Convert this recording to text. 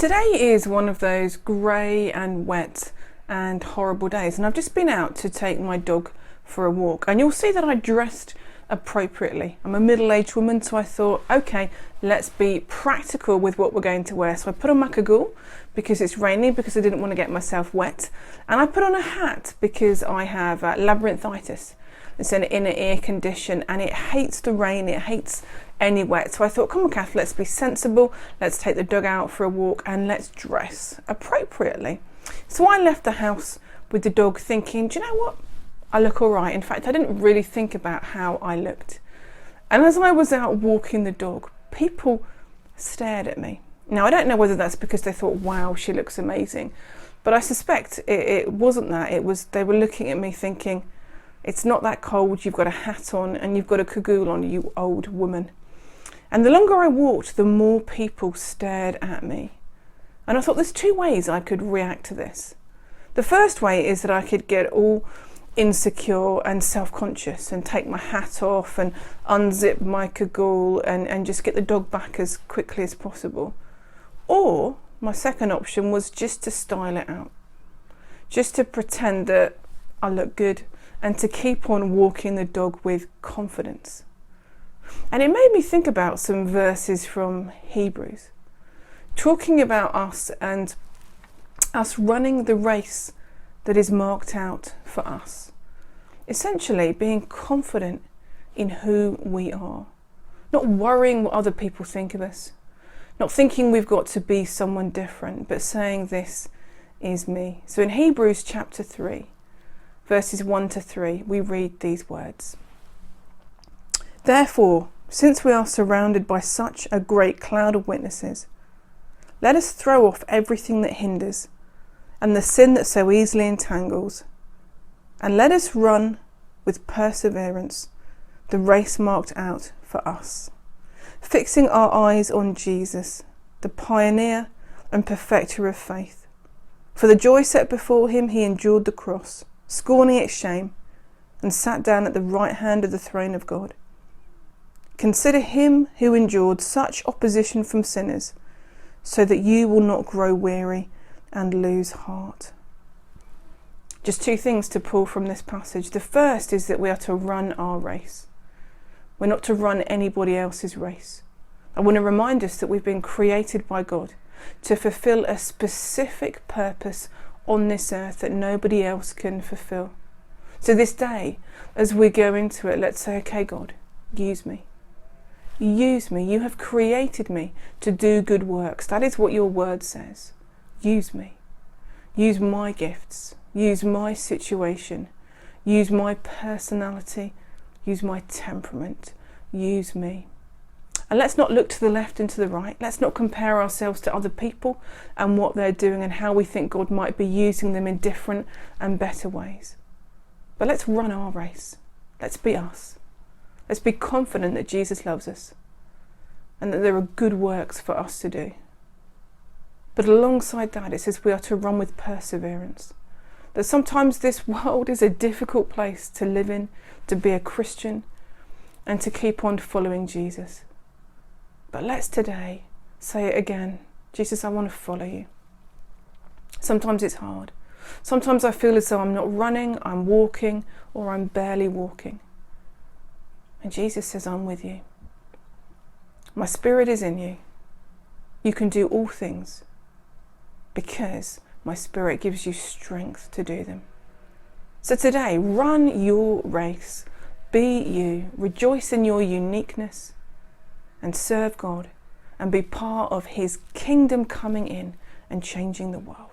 Today is one of those grey and wet and horrible days, and I've just been out to take my dog for a walk, and you'll see that I dressed appropriately. I'm a middle-aged woman, so I thought, okay, let's be practical with what we're going to wear. So I put on my cagoule because it's raining, because I didn't want to get myself wet, and I put on a hat because I have labyrinthitis. It's an inner ear condition and it hates the rain, it hates any wet. So I thought, come on Cath, let's be sensible, let's take the dog out for a walk and let's dress appropriately. So I left the house with the dog thinking, do you know what? I look all right. In fact, I didn't really think about how I looked. And as I was out walking the dog, people stared at me. Now, I don't know whether that's because they thought, wow, she looks amazing. But I suspect it wasn't that. It was, they were looking at me thinking, it's not that cold, you've got a hat on and you've got a cagoule on, you old woman. And the longer I walked, the more people stared at me. And I thought there's two ways I could react to this. The first way is that I could get all insecure and self-conscious and take my hat off and unzip my cagoule and just get the dog back as quickly as possible. Or my second option was just to style it out. Just to pretend that I look good and to keep on walking the dog with confidence. And it made me think about some verses from Hebrews, talking about us and us running the race that is marked out for us. Essentially being confident in who we are, not worrying what other people think of us, not thinking we've got to be someone different, but saying this is me. So in Hebrews chapter 3, verses 1 to 3, we read these words. Therefore, since we are surrounded by such a great cloud of witnesses, let us throw off everything that hinders and the sin that so easily entangles, and let us run with perseverance the race marked out for us, fixing our eyes on Jesus, the pioneer and perfecter of faith. For the joy set before him, he endured the cross, scorning its shame, and sat down at the right hand of the throne of God. Consider him who endured such opposition from sinners, so that you will not grow weary and lose heart. Just two things to pull from this passage. The first is that we are to run our race. We're not to run anybody else's race. I want to remind us that we've been created by God to fulfill a specific purpose on this earth that nobody else can fulfill. So this day, as we go into it, let's say, okay, God, use me. Use me. You have created me to do good works. That is what your word says. Use me. Use my gifts. Use my situation. Use my personality. Use my temperament. Use me. And let's not look to the left and to the right. Let's not compare ourselves to other people and what they're doing and how we think God might be using them in different and better ways. But let's run our race. Let's be us. Let's be confident that Jesus loves us and that there are good works for us to do. But alongside that, it says we are to run with perseverance. That sometimes this world is a difficult place to live in, to be a Christian, and to keep on following Jesus. But let's today say it again. Jesus, I want to follow you. Sometimes it's hard. Sometimes I feel as though I'm not running, I'm walking, or I'm barely walking. And Jesus says, I'm with you. My spirit is in you. You can do all things because my spirit gives you strength to do them. So today, run your race. Be you. Rejoice in your uniqueness and serve God and be part of his kingdom coming in and changing the world.